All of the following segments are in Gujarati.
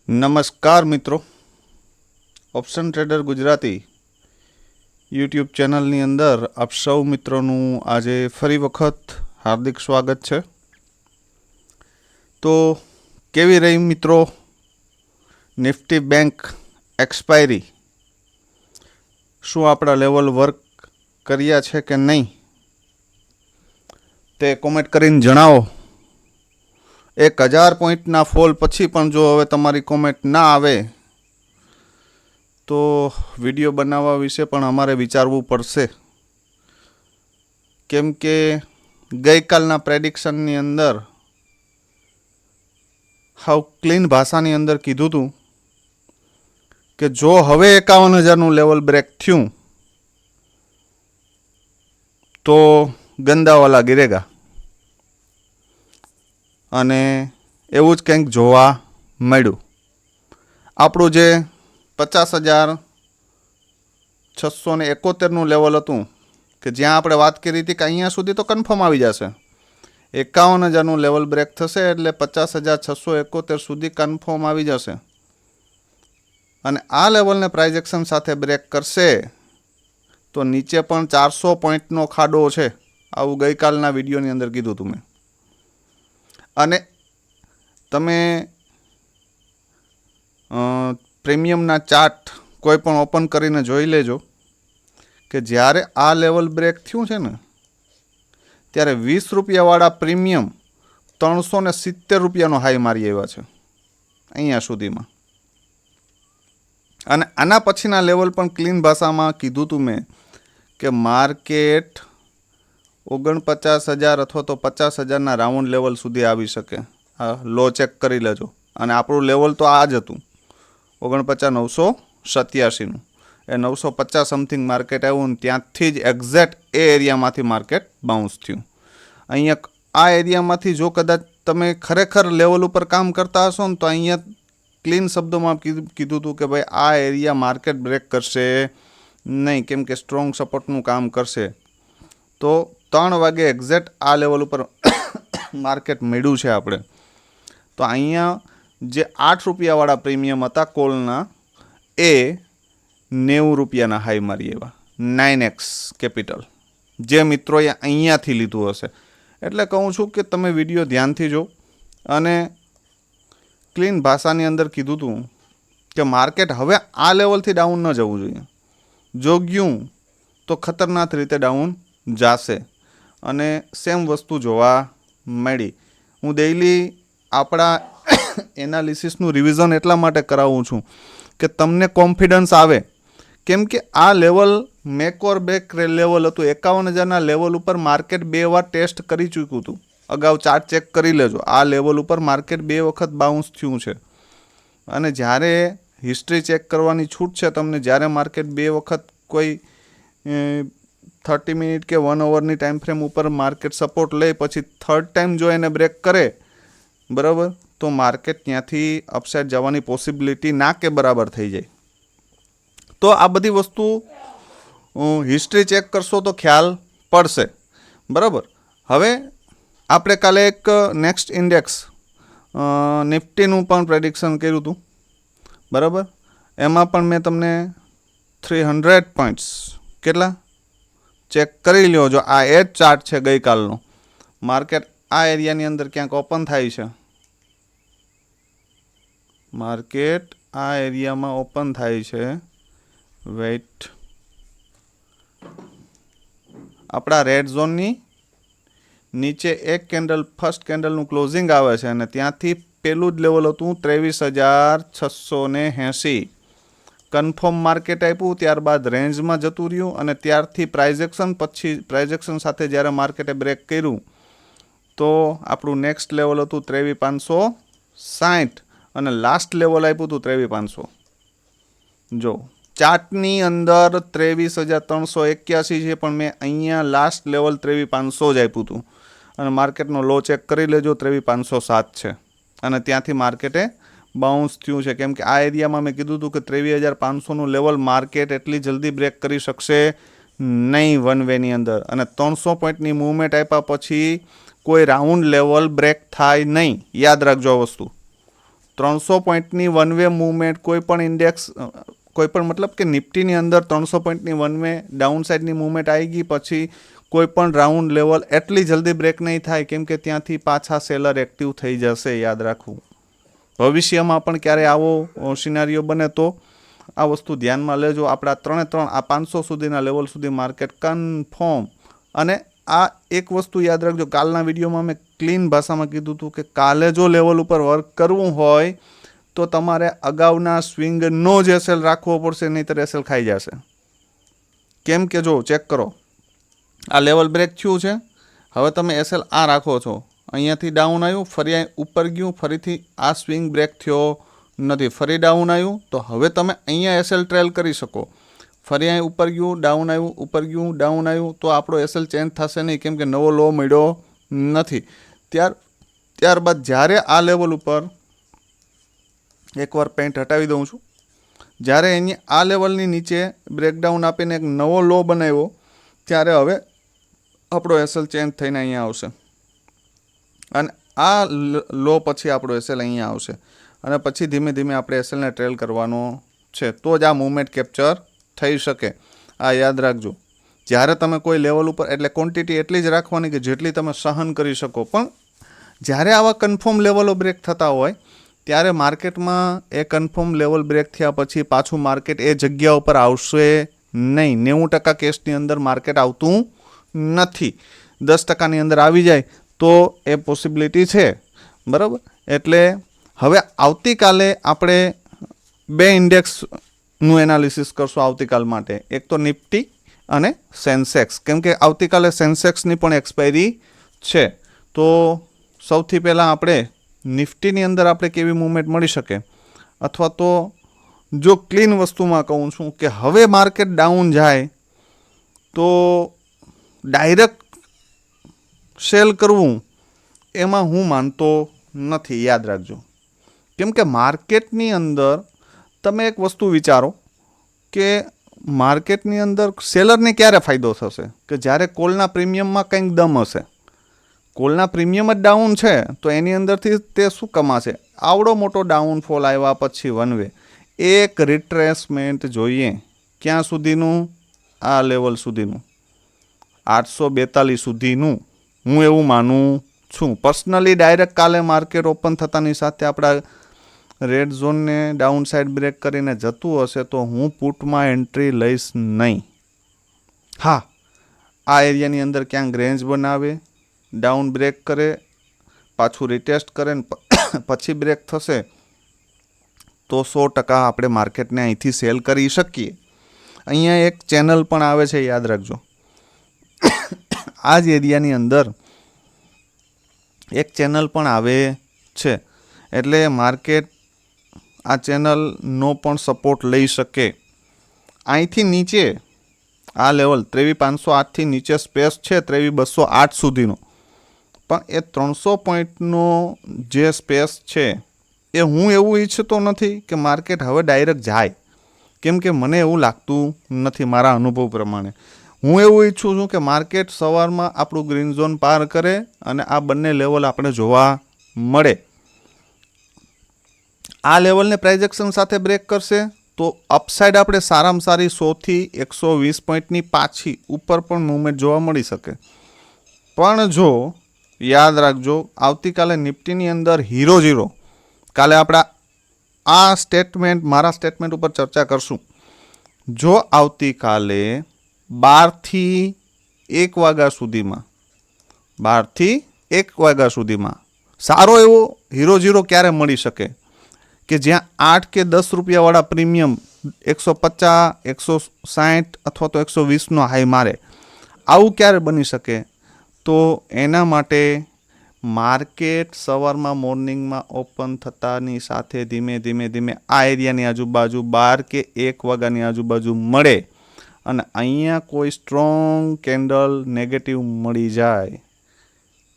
નમસ્કાર મિત્રો, ઓપ્શન ટ્રેડર ગુજરાતી યુટ્યુબ ચેનલની અંદર આપ સૌ મિત્રોનું આજે ફરી વખત હાર્દિક સ્વાગત છે. તો કેવી રહી મિત્રો નિફ્ટી બેંક એક્સપાયરી? શું આપણા લેવલ વર્ક કર્યા છે કે નહીં તે કોમેન્ટ કરીને જણાવો. 1000 પોઈન્ટના ફોલ પછી પણ જો હવે તમારી કોમેન્ટ ના આવે તો વિડીયો બનાવવા વિશે પણ અમારે વિચારવું પડશે, કેમ કે ગઈકાલના પ્રેડિક્શનની અંદર હાવ ક્લીન ભાષાની અંદર કીધું હતું કે જો હવે 51,000નું લેવલ બ્રેક થયું તો ગંદાવાલા ગિરેગા, અને એવું જ કંઈક જોવા મળ્યું. આપણું જે 50,671નું લેવલ હતું કે જ્યાં આપણે વાત કરી હતી કે અહીંયા સુધી તો કન્ફર્મ આવી જશે, 51,000નું લેવલ બ્રેક થશે એટલે 50,671 સુધી કન્ફર્મ આવી જશે, અને આ લેવલને પ્રાઇઝ એક્શન સાથે બ્રેક કરશે તો નીચે પણ 400 પોઈન્ટનો ખાડો છે. આવું ગઈકાલના વિડીયોની અંદર કીધું હતું મેં. અને તમે પ્રીમિયમના ચાર્ટ કોઈ પણ ઓપન કરીને જોઈ લેજો કે જ્યારે આ લેવલ બ્રેક થયું છે ને ત્યારે 20 રૂપિયાવાળા પ્રીમિયમ 370 રૂપિયાનો હાઈ મારી આવ્યા છે અહીંયા સુધીમાં. અને આના પછીના લેવલ પણ ક્લીન ભાષામાં કીધું હતું મેં કે માર્કેટ 49,000 અથવા તો 50,000ના રાઉન્ડ લેવલ સુધી આવી શકે. આ લો ચેક કરી લેજો. અને આપણું લેવલ તો આ જ હતું 49,987નું. એ 950 સમથિંગ માર્કેટ આવ્યું ને ત્યાંથી જ એક્ઝેક્ટ એ એરિયામાંથી માર્કેટ બાઉન્સ થયું. અહીંયા આ એરિયામાંથી જો કદાચ તમે ખરેખર લેવલ ઉપર કામ કરતા હશો ને તો અહીંયા ક્લીન શબ્દોમાં કીધું હતું કે ભાઈ આ એરિયા માર્કેટ બ્રેક કરશે નહીં, કેમ કે સ્ટ્રોંગ સપોર્ટનું કામ કરશે. તો 3 વાગે એક્ઝેક્ટ આ લેવલ ઉપર માર્કેટ મળ્યું છે આપણે. તો અહીંયા જે 8 રૂપિયાવાળા પ્રીમિયમ હતા કોલના એ 90 રૂપિયાના હાઈ મારી એવા 9x કેપિટલ, જે મિત્રોએ અહીંયાથી લીધું હશે. એટલે કહું છું કે તમે વિડીયો ધ્યાનથી જો. અને ક્લીન ભાષાની અંદર કીધું હતું કે માર્કેટ હવે આ લેવલથી ડાઉન ન જવું જોઈએ. જો ગયું તો ખતરનાક રીતે ડાઉન જાશે. અને સેમ વસ્તુ જોવા મળી. હું ડેઈલી આપણા એનાલિસિસનું રિવિઝન એટલા માટે કરાવું છું કે તમને કોન્ફિડન્સ આવે, કેમ કે આ લેવલ મેક ઓર બ્રેક લેવલ હતું. 51,000ના લેવલ ઉપર માર્કેટ 2 વાર ટેસ્ટ કરી ચૂક્યું હતું. અગાઉ ચાર્ટ ચેક કરી લેજો. આ લેવલ ઉપર માર્કેટ 2 વખત બાઉન્સ થયું છે. અને જ્યારે હિસ્ટ્રી ચેક કરવાની છૂટ છે તમને, જ્યારે માર્કેટ 2 વખત કોઈ 30 મિનિટ કે 1 અવરની ટાઈમ ફ્રેમ ઉપર માર્કેટ સપોર્ટ લે પછી થર્ડ ટાઈમ જો એને બ્રેક કરે બરાબર, તો માર્કેટ ત્યાંથી અપસાઇડ જવાની પોસિબિલિટી ના કે બરાબર થઈ જાય. તો આ બધી વસ્તુ હિસ્ટ્રી ચેક કરશો તો ખ્યાલ પડશે બરાબર. હવે આપણે કાલે એક નેક્સ્ટ ઇન્ડેક્સ નિફ્ટીનું પણ પ્રેડિક્શન કર્યું હતું બરાબર. એમાં પણ મેં તમને 300 પોઈન્ટ્સ કેટલા ચેક કરી લ્યો. જો આ એ જ ચાર્ટ છે ગઈકાલનો. માર્કેટ આ એરિયાની અંદર ક્યાંક ઓપન થાય છે. માર્કેટ આ એરિયામાં ઓપન થાય છે. વેઇટ, આપણા રેડ ઝોનની નીચે એક કેન્ડલ ફર્સ્ટ કેન્ડલનું ક્લોઝિંગ આવે છે અને ત્યાંથી પેલું જ લેવલ હતું 23,680. કન્ફર્મ માર્કેટ આપ્યું, ત્યારબાદ રેન્જમાં જતું રહ્યું અને ત્યારથી પ્રાઇઝ એક્શન સાથે જ્યારે માર્કેટે બ્રેક કર્યું તો આપણું નેક્સ્ટ લેવલ હતું 23,560 અને લાસ્ટ લેવલ આપ્યું હતું 23,500. જો ચાર્ટની અંદર 23,381 છે, પણ મેં અહીંયા લાસ્ટ લેવલ 23,500 જ આપ્યું હતું. અને માર્કેટનો લો ચેક કરી લેજો 23,507 છે. અને ત્યાંથી માર્કેટે બાઉન્સ થયું છે, કેમ કે આ એરિયામાં મેં કીધું હતું કે 23,500નું લેવલ માર્કેટ એટલી જલ્દી બ્રેક કરી શકશે નહીં વન વેની અંદર. અને 300 પોઈન્ટની મૂવમેન્ટ આપ્યા પછી કોઈ રાઉન્ડ લેવલ બ્રેક થાય નહીં. યાદ રાખજો આ વસ્તુ. 300 પોઈન્ટની વન વે મૂવમેન્ટ કોઈ પણ ઇન્ડેક્સ કોઈ પણ મતલબ કે નિફ્ટીની અંદર 300 પોઈન્ટની વન વે ડાઉન સાઇડની મૂવમેન્ટ આવી ગઈ પછી કોઈ પણ રાઉન્ડ લેવલ એટલી જલ્દી બ્રેક નહીં થાય, કેમ કે ત્યાંથી પાછા સેલર એક્ટિવ થઈ જશે. યાદ રાખવું, ભવિષ્યમાં પણ ક્યારે આવો સિનારીઓ બને તો આ વસ્તુ ધ્યાનમાં લેજો. આપણા 3 આ 500 સુધીના લેવલ સુધી માર્કેટ કન્ફર્મ. અને આ એક વસ્તુ યાદ રાખજો, કાલના વિડીયોમાં મેં ક્લીન ભાષામાં કીધું હતું કે કાલે જો લેવલ ઉપર વર્ક કરવું હોય તો તમારે અગાઉના સ્વિંગનો જ એસએલ રાખવો પડશે, નહીંતર એસએલ ખાઈ જશે. કેમ કે જો ચેક કરો, આ લેવલ બ્રેક થયું છે, હવે તમે એસએલ આ રાખો છો, અહીંયાથી ડાઉન આવ્યું, ફરી અહીં ઉપર ગયું, ફરીથી આ સ્વિંગ બ્રેક થયો નથી, ફરી ડાઉન આવ્યું, તો હવે તમે અહીંયા એસએલ ટ્રેલ કરી શકો. ફરી અહીં ઉપર ગયું, ડાઉન આવ્યું, ઉપર ગયું, ડાઉન આવ્યું, તો આપણો એસએલ ચેન્જ થશે નહીં, કેમ કે નવો લો મળ્યો નથી. ત્યારબાદ જ્યારે આ લેવલ ઉપર એકવાર પેન્ટ હટાવી દઉં છું, જ્યારે એની આ લેવલની નીચે બ્રેકડાઉન આપીને એક નવો લો બનાવ્યો, ત્યારે હવે આપણો એસએલ ચેન્જ થઈને અહીંયા આવશે અને આ લો પછી આપણો એસએલ અહીંયા આવશે અને પછી ધીમે ધીમે આપણે એસએલને ટ્રેલ કરવાનો છે, તો જ આ મૂવમેન્ટ કેપ્ચર થઈ શકે. આ યાદ રાખજો. જ્યારે તમે કોઈ લેવલ ઉપર એટલે ક્વોન્ટિટી એટલી જ રાખવાની કે જેટલી તમે સહન કરી શકો, પણ જ્યારે આવા કન્ફર્મ લેવલો બ્રેક થતા હોય ત્યારે માર્કેટમાં એ કન્ફર્મ લેવલ બ્રેક થયા પછી પાછું માર્કેટ એ જગ્યા ઉપર આવશે નહીં. 90% કેસની અંદર માર્કેટ આવતું નથી. 10%ની અંદર આવી જાય તો એ પોસિબિલિટી છે, બરાબર. એટલે હવે આવતીકાલે આપણે 2 ઇન્ડેક્સનું એનાલિસિસ કરશું આવતીકાલ માટે, એક તો નિફ્ટી અને સેન્સેક્સ, કેમ કે આવતીકાલે સેન્સેક્સની પણ એક્સપાયરી છે. તો સૌથી પહેલાં આપણે નિફ્ટીની અંદર આપણે કેવી મૂવમેન્ટ મળી શકે, અથવા તો જો ક્લીન વસ્તુમાં કહું છું કે હવે માર્કેટ ડાઉન જાય તો ડાયરેક્ટ સેલ કરવું એમાં હું માનતો નથી. યાદ રાખજો, કેમ કે માર્કેટની અંદર તમે એક વસ્તુ વિચારો કે માર્કેટની અંદર સેલરને ક્યારે ફાયદો થશે કે જ્યારે કોલના પ્રીમિયમમાં કંઈક દમ હશે. કોલના પ્રીમિયમ જ ડાઉન છે તો એની અંદરથી તે શું કમાશે? આવડો મોટો ડાઉનફોલ આવ્યા પછી વન વે એક રિટ્રેસમેન્ટ જોઈએ. ક્યાં સુધીનું? આ લેવલ સુધીનું, 842 સુધીનું. હું એવું માનું છું પર્સનલી. ડાયરેક્ટ કાલે માર્કેટ ઓપન થતાની સાથે આપણા રેડ ઝોનને ડાઉન સાઇડ બ્રેક કરીને જતું હશે તો હું પુટમાં એન્ટ્રી લઈશ નહીં. હા, આ એરિયાની અંદર ક્યાંક રેન્જ બનાવે, ડાઉન બ્રેક કરે, પાછું રિટેસ્ટ કરે ને પછી બ્રેક થશે તો 100% આપણે માર્કેટને અહીંથી સેલ કરી શકીએ. અહીંયા એક ચેનલ પણ આવે છે, યાદ રાખજો. આ જ એરિયાની અંદર એક ચેનલ પણ આવે છે, એટલે માર્કેટ આ ચેનલનો પણ સપોર્ટ લઈ શકે. અહીંથી નીચે આ લેવલ 23,508થી નીચે સ્પેસ છે 23,208 સુધીનો, પણ એ 300 પોઈન્ટનો જે સ્પેસ છે એ હું એવું ઈચ્છતો નથી કે માર્કેટ હવે ડાયરેક્ટ જાય, કેમ કે મને એવું લાગતું નથી મારા અનુભવ પ્રમાણે. હું એવું ઈચ્છું છું કે માર્કેટ સવારમાં આપણું ગ્રીન ઝોન પાર કરે અને આ બંને લેવલ આપણે જોવા મળે. આ લેવલને પ્રાઇઝ એક્શન સાથે બ્રેક કરશે તો અપસાઇડ આપણે સારામાં સારી 100થી 120 પોઈન્ટની પાછી ઉપર પણ મૂવમેન્ટ જોવા મળી શકે. પણ જો યાદ રાખજો, આવતીકાલે નિફ્ટીની અંદર 0 કાલે આપણા આ સ્ટેટમેન્ટ મારા સ્ટેટમેન્ટ ઉપર ચર્ચા કરશું. જો આવતીકાલે 12થી 1 વાગ્યા સુધીમાં સારો એવો 0 ક્યારે મળી શકે કે જ્યાં 8 કે 10 રૂપિયાવાળા પ્રીમિયમ 150, 160 અથવા તો 120નો હાઈ મારે, આવું ક્યારે બની શકે? તો એના માટે માર્કેટ સવારમાં મોર્નિંગમાં ઓપન થતાની સાથે ધીમે ધીમે આ એરિયાની આજુબાજુ 12 કે 1 વાગ્યાની આજુબાજુ મળે અને અહીંયા કોઈ સ્ટ્રોંગ કેન્ડલ નેગેટિવ મળી જાય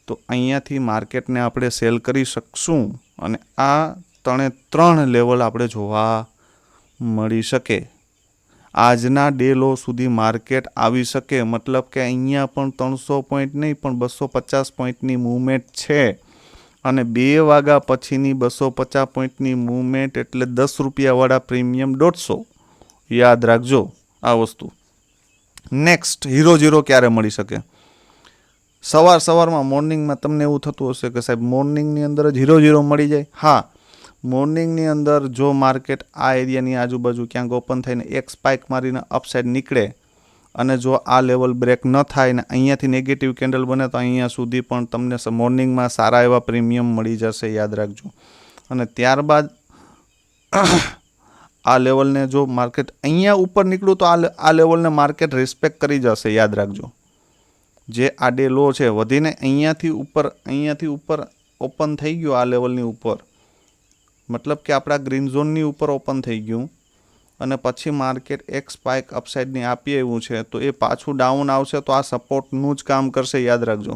તો અહીંયાથી માર્કેટને આપણે સેલ કરી શકશું અને આ 3 લેવલ આપણે જોવા મળી શકે. આજના ડે લો સુધી માર્કેટ આવી શકે, મતલબ કે અહીંયા પણ 300 પોઈન્ટ નહીં પણ 250 પોઈન્ટની મૂવમેન્ટ છે અને 2 વાગ્યા પછીની 250 પોઈન્ટની મૂવમેન્ટ એટલે 10 રૂપિયાવાળા પ્રીમિયમ 150. યાદ રાખજો આ વસ્તુ. નેક્સ્ટ, હીરો ક્યારે મળી શકે? સવારમાં મોર્નિંગમાં તમને એવું થતું હશે કે સાહેબ મોર્નિંગની અંદર જ હીરો મળી જાય. હા, મોર્નિંગની અંદર જો માર્કેટ આ એરિયાની આજુબાજુ ક્યાંક ઓપન થઈને એક સ્પાઇક મારીને અપસાઇડ નીકળે અને જો આ લેવલ બ્રેક ન થાય ને અહીંયાથી નેગેટિવ કેન્ડલ બને તો અહીંયા સુધી પણ તમને મોર્નિંગમાં સારા એવા પ્રીમિયમ મળી જશે, યાદ રાખજો. અને ત્યારબાદ આ લેવલને જો માર્કેટ અહીંયા ઉપર નીકળ્યું તો આ લેવલને માર્કેટ રિસ્પેક્ટ કરી જશે, યાદ રાખજો. જે આ ડે લો છે વધીને અહીંયાથી ઉપર ઓપન થઈ ગયો આ લેવલની ઉપર, મતલબ કે આપણા ગ્રીન ઝોનની ઉપર ઓપન થઈ ગયું અને પછી માર્કેટ એક સ્પાઇક અપસાઇડની આપી આવ્યું છે તો એ પાછું ડાઉન આવશે તો આ સપોર્ટનું જ કામ કરશે, યાદ રાખજો.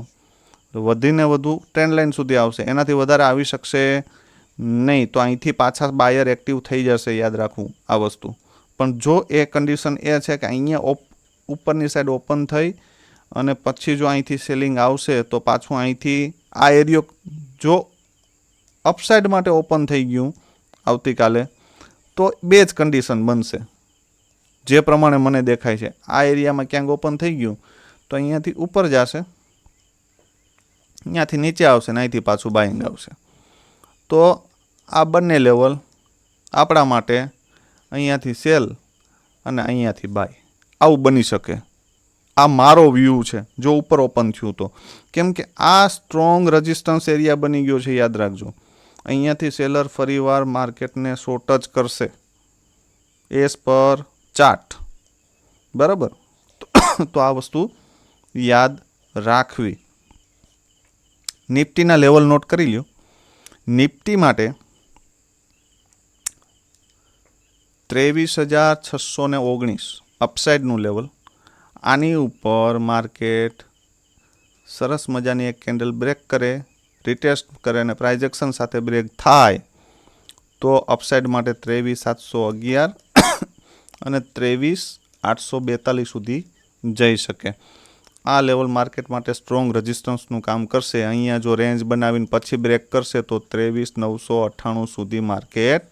વધીને વધુ ટ્રેન્ડ લાઇન સુધી આવશે, એનાથી વધારે આવી શકશે નહીં. તો અહીંથી પાછા બાયર એક્ટિવ થઈ જશે, યાદ રાખવું આ વસ્તુ. પણ જો એ કન્ડિશન એ છે કે અહીંયા ઉપરની સાઈડ ઓપન થઈ અને પછી જો અહીંથી સેલિંગ આવશે તો પાછું અહીંથી આ એરિયો જો અપસાઇડ માટે ઓપન થઈ ગયું આવતીકાલે તો 2 જ કન્ડિશન બનશે જે પ્રમાણે મને દેખાય છે. આ એરિયામાં ક્યાંક ઓપન થઈ ગયું તો અહીંયાથી ઉપર જશે, અહીંયાથી નીચે આવશે ને અહીંથી પાછું બાઇંગ આવશે. તો આ બંને લેવલ આપણા માટે અહીંયાથી સેલ અને અહીંયાથી બાય આવું બની શકે. આ મારો વ્યૂ છે જો ઉપર ઓપન થયું તો, કેમ કે આ સ્ટ્રોંગ રેઝિસ્ટન્સ એરિયા બની ગયો છે, યાદ રાખજો. અહીંયાથી સેલર ફરીવાર માર્કેટને શોર્ટ જ કરશે એઝ પર ચાર્ટ, બરાબર. તો આ વસ્તુ યાદ રાખવી. નિફ્ટીના લેવલ નોટ કરી લ્યો. નિફ્ટી માટે 23,619 અપસાઇડનું લેવલ. આની ઉપર માર્કેટ સરસ મજાની એક કેન્ડલ બ્રેક કરે, રિટેસ્ટ કરે અને પ્રાઇઝ એક્શન સાથે બ્રેક થાય તો અપસાઇડ માટે 23,711 અને 23,842 સુધી જઈ શકે. આ લેવલ માર્કેટ માટે સ્ટ્રોંગ રેઝિસ્ટન્સનું કામ કરશે. અહીંયા જો રેન્જ બનાવીને પછી બ્રેક કરશે તો 23,998 સુધી માર્કેટ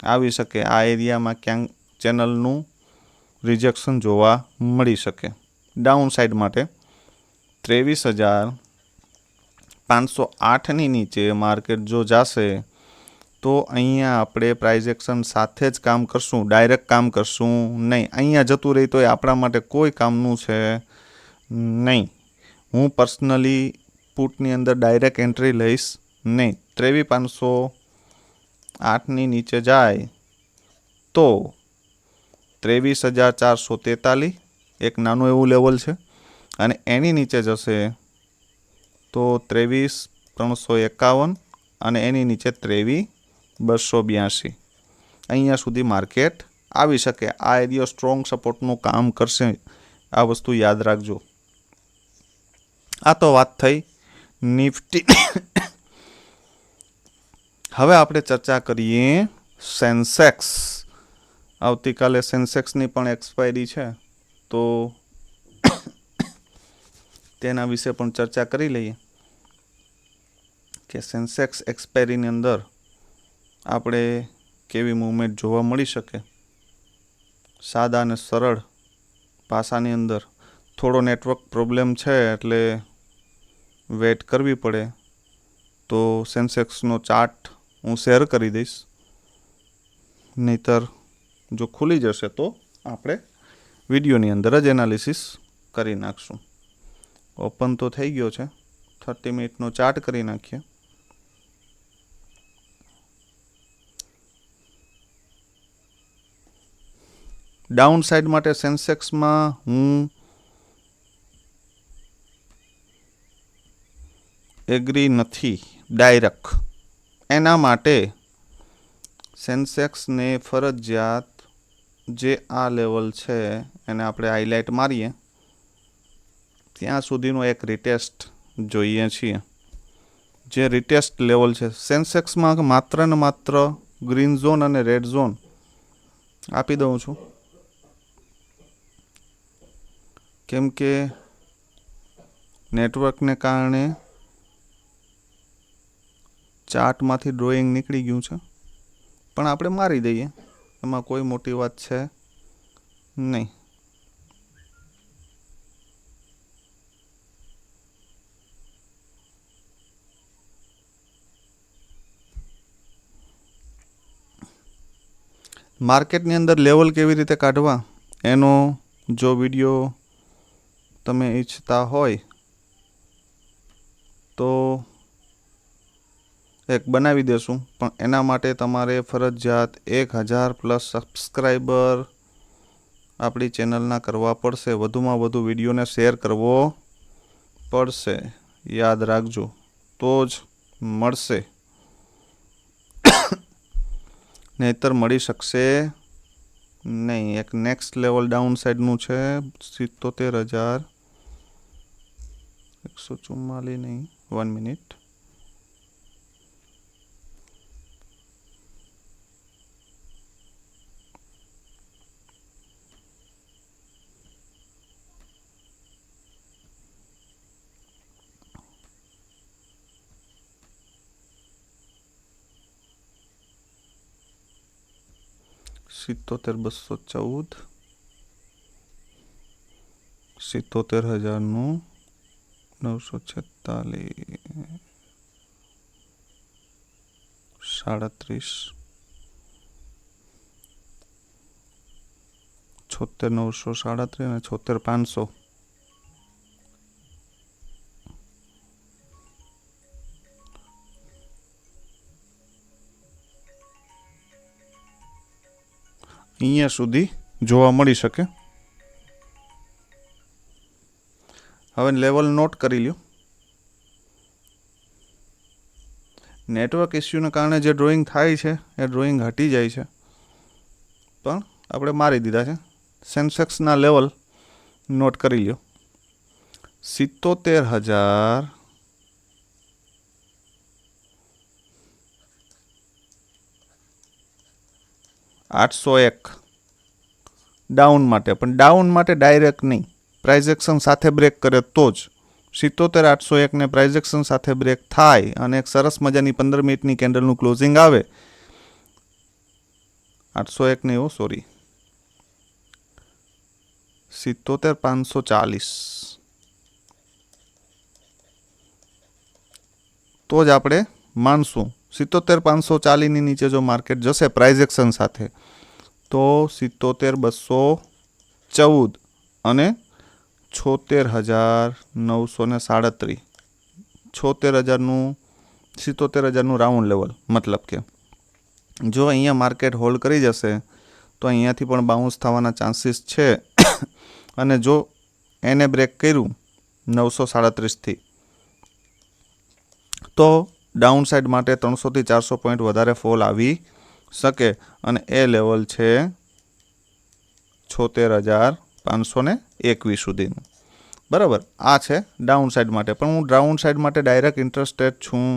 આવી શકે. આ એરિયામાં ક્યાંક ચેનલનું રિજેક્શન જોવા મળી શકે. ડાઉન સાઇડ માટે 23,508ની નીચે માર્કેટ જો જશે તો અહીંયા આપણે પ્રાઇઝ એક્શન સાથે જ કામ કરશું, ડાયરેક્ટ કામ કરશું નહીં. અહીંયા જતું રહી તો એ આપણા માટે કોઈ કામનું છે નહીં. હું પર્સનલી પુટની અંદર ડાયરેક્ટ એન્ટ્રી લઈશ નહીં. 23,508ની નીચે જાય તો 23,443 એક નાનું એવું લેવલ છે અને એની નીચે જશે તો 23,351 અને એની નીચે 23,282 અહીંયા સુધી માર્કેટ આવી શકે. આ એરિયો સ્ટ્રોંગ સપોર્ટનું કામ કરશે, આ વસ્તુ યાદ રાખજો. આ તો વાત થઈ નિફ્ટી. હવે આપણે ચર્ચા કરીએ સેન્સેક્સ. આવતીકાલે સેન્સેક્સની પણ એક્સપાયરી છે તો તેના વિશે પણ ચર્ચા કરી લઈએ કે સેન્સેક્સ એક્સપાયરીની અંદર આપણે કેવી મૂવમેન્ટ જોવા મળી શકે. સાદા અને સરળ ભાષાની અંદર થોડો નેટવર્ક પ્રોબ્લેમ છે એટલે વેઇટ કરવી પડે. તો સેન્સેક્સનો ચાર્ટ હું શેર કરી દઈશ, નહીતર જો ખુલી જશે તો આપણે વિડીયોની અંદર જ એનાલિસિસ કરી નાખશું. ઓપન તો થઈ ગયો છે, 30 મિનિટનો ચાર્ટ કરી નાખીએ. ડાઉન સાઇડ માટે સેન્સેક્સમાં હું એગ્રી નથી ડાયરેક્ટ. એના માટે સેન્સેક્સને ફરજિયાત જે આ લેવલ છે એને આપણે હાઇલાઇટ મારીએ ત્યાં સુધીનો એક રિટેસ્ટ જોઈએ છીએ. જે રિટેસ્ટ લેવલ છે સેન્સેક્સમાં માત્ર ને માત્ર ગ્રીન ઝોન અને રેડ ઝોન આપી દઉં છું, કેમ કે નેટવર્કને કારણે ચાર્ટમાંથી ડ્રોઈંગ નીકળી ગયું છે, પણ આપણે મારી દઈએ, એમાં કોઈ મોટી વાત છે નહીં. માર્કેટની અંદર લેવલ કેવી રીતે કાઢવા એનો જો વિડીયો તમે ઈચ્છતા હોય તો એક બનાવી દેશું, પણ એના માટે તમારે ફરજિયાત 1000+ સબસ્ક્રાઈબર આપણી ચેનલના કરવા પડશે. વધુમાં વધુ વિડીયોને શેર કરવો પડશે, યાદ રાખજો, તો જ મળશે, નહીતર મળી શકશે નહીં. એક નેક્સ્ટ લેવલ ડાઉન સાઈડનું છે 77,144 નહીં, 1 મિનિટ. સિત્તોતેર 214, 77,946, 37, 76,937 અને 76,500. અહીંયા સુધી જોવા મળી શકે. હવે લેવલ નોટ કરી લ્યો. નેટવર્ક ઇસ્યુને કારણે જે ડ્રોઈંગ થાય છે એ ડ્રોઈંગ હટી જાય છે, પણ આપણે મારી દીધા છે. સેન્સેક્સના લેવલ નોટ કરી લ્યો. 77,000 801 ડાઉન માટે, પણ ડાઉન માટે ડાયરેક્ટ નહીં, પ્રાઇઝ એક્શન સાથે બ્રેક કરે તો જ. 77,801 ને પ્રાઇઝ એક્શન સાથે બ્રેક થાય અને એક સરસ મજાની 15 મિનિટની કેન્ડલનું ક્લોઝિંગ આવે. 801 નહીં, સોરી, 77,540, તો જ આપણે માનશું. 77,540ની નીચે જો માર્કેટ જશે પ્રાઇઝ એક્શન સાથે તો 77,214 અને 76,937, 77,000નું રાઉન્ડ લેવલ. મતલબ કે જો અહીંયા માર્કેટ હોલ્ડ કરી જશે તો અહીંયાથી પણ બાઉન્સ થવાના ચાન્સીસ છે. અને જો એને બ્રેક કર્યું 937થી તો ડાઉન સાઈડ માટે 300 થી 400 પોઈન્ટ વધારે ફોલ આવી શકે, અને એ લેવલ છે 76,521 સુધીનું. બરાબર, આ છે ડાઉન સાઈડ માટે. પણ હું ડાઉન સાઈડ માટે ડાયરેક્ટ ઇન્ટરેસ્ટેડ છું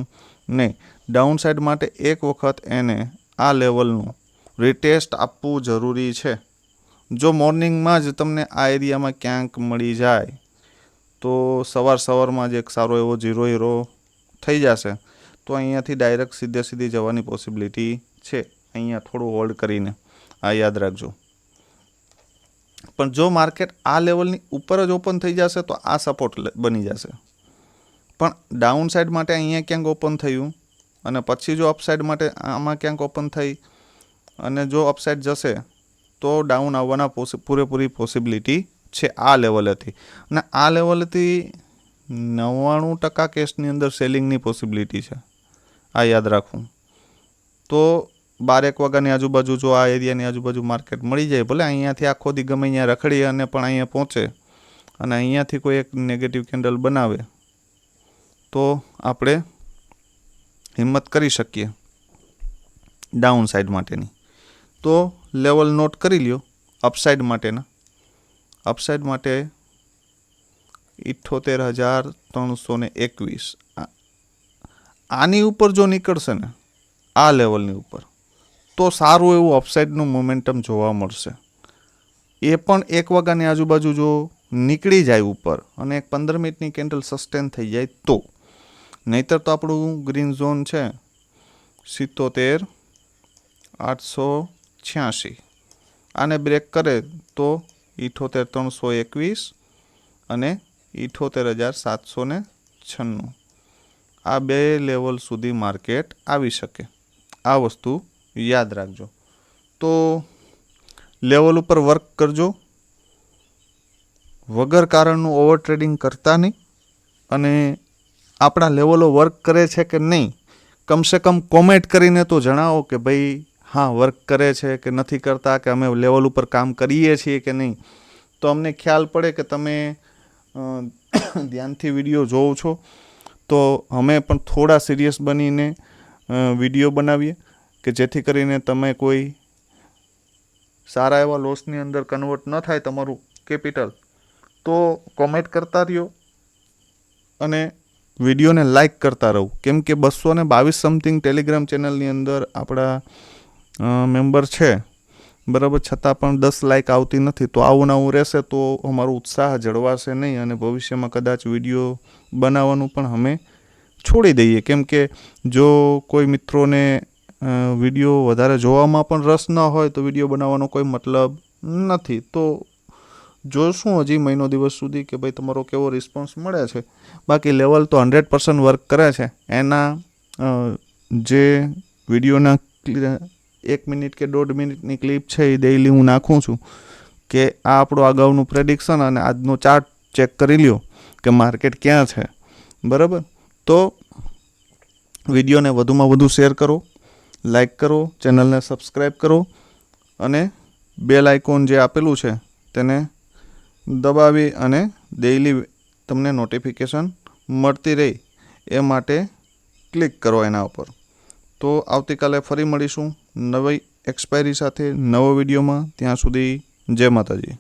નહીં. ડાઉન સાઈડ માટે એક વખત એને આ લેવલનું રિટેસ્ટ આપવું જરૂરી છે. જો મોર્નિંગમાં જ તમને આ એરિયામાં ક્યાંક મળી જાય તો સવારમાં જ એક સારો એવો 0 થઈ જશે, તો અહીંયાથી ડાયરેક્ટ સીધી જવાની પોસિબિલિટી છે. અહીંયા થોડું હોલ્ડ કરીને આ યાદ રાખજો. પણ જો માર્કેટ આ લેવલની ઉપર જ ઓપન થઈ જશે તો આ સપોર્ટ બની જશે. પણ ડાઉન સાઈડ માટે અહીંયા ક્યાંક ઓપન થયું અને પછી જો અપસાઇડ માટે આમાં ક્યાંક ઓપન થઈ અને જો અપસાઇડ જશે તો ડાઉન આવવાના પૂરેપૂરી પોસિબિલિટી છે આ લેવલેથી. અને આ લેવલથી 99% કેસની અંદર સેલિંગની પોસિબિલિટી છે, આ યાદ રાખવું. તો 12-1 વાગ્યાની આજુબાજુ જો આ એરિયાની આજુબાજુ માર્કેટ મળી જાય, ભલે અહીંયાથી આખો દી ગમે અહીંયા રખડી અને પણ અહીંયા પહોંચે અને અહીંયાથી કોઈ એક નેગેટિવ કેન્ડલ બનાવે તો આપણે હિંમત કરી શકીએ ડાઉન સાઈડ માટેની. તો લેવલ નોટ કરી લ્યો અપસાઇડ માટેના. અપસાઇડ માટે 78,321. આની ઉપર જો નીકળશે ને આ લેવલની ઉપર તો સારું એવું અપસાઇડનું મોમેન્ટમ જોવા મળશે. એ પણ 1 વાગ્યાની આજુબાજુ જો નીકળી જાય ઉપર અને એક 15 મિનિટની કેન્ડલ સસ્ટેન થઈ જાય તો. નહીતર તો આપણું ગ્રીન ઝોન છે 77,886. આને બ્રેક કરે તો 78,321 અને 78,796. આ બે લેવલ સુધી માર્કેટ આવી શકે. આ વસ્તુ યાદ રાખજો. તો લેવલ ઉપર વર્ક કરજો, વગર કારણનું ઓવર ટ્રેડિંગ કરતા નહીં. અને આપણા લેવલો વર્ક કરે છે કે નહીં, કમસે કમ કોમેન્ટ કરીને તો જણાવો કે ભાઈ હા વર્ક કરે છે કે નથી કરતા, કે અમે લેવલ ઉપર કામ કરીએ છીએ કે નહીં. તો અમને ખ્યાલ પડે કે તમે ધ્યાનથી વિડીયો જોવો છો. તો અમે પણ થોડા સિરિયસ બનીને વિડીયો બનાવીએ કે જેથી કરીને તમે કોઈ સારા એવા લોસની અંદર કન્વર્ટ ન થાય તમારું કેપિટલ. તો કોમેન્ટ કરતા રહ્યો અને વિડીયોને લાઈક કરતા રહો. કેમ કે 222 સમથિંગ ટેલિગ્રામ ચેનલની અંદર આપણા મેમ્બર છે, બરાબર, છતાં પણ 10 લાઈક આવતી નથી. તો આવું ને આવું રહેશે તો અમારો ઉત્સાહ જળવાશે નહીં અને ભવિષ્યમાં કદાચ વિડીયો બનાવવાનું પણ અમે છોડી દઈએ. કેમ કે જો કોઈ મિત્રોને વિડીયો વધારે જોવામાં પણ રસ ન હોય તો વિડીયો બનાવવાનો કોઈ મતલબ નથી. તો જોશું હજી મહિનો દિવસ સુધી કે ભાઈ તમારો કેવો રિસ્પોન્સ મળે છે. બાકી લેવલ તો 100% વર્ક કરે છે. એના જે વિડીયોના 1 મિનિટ કે 1.5 મિનિટની ક્લિપ છે એ ડેઈલી હું નાખું છું કે આ આપણું અગાઉનું પ્રેડિક્શન અને આજનો ચાર્ટ ચેક કરી લ્યો કે માર્કેટ ક્યાં છે, બરાબર. તો વિડીયોને વધુમાં વધુ શેર કરો, લાઈક કરો, ચેનલને સબસ્ક્રાઈબ કરો અને બેલ આઇકોન જે આપેલું છે તેને દબાવી અને ડેઈલી તમને નોટિફિકેશન મળતી રહે એ માટે ક્લિક કરો એના ઉપર. તો આવતીકાલે ફરી મળીશું નવી એક્સપાયરી સાથે નવો વિડીયોમાં. ત્યાં સુધી જય માતાજી.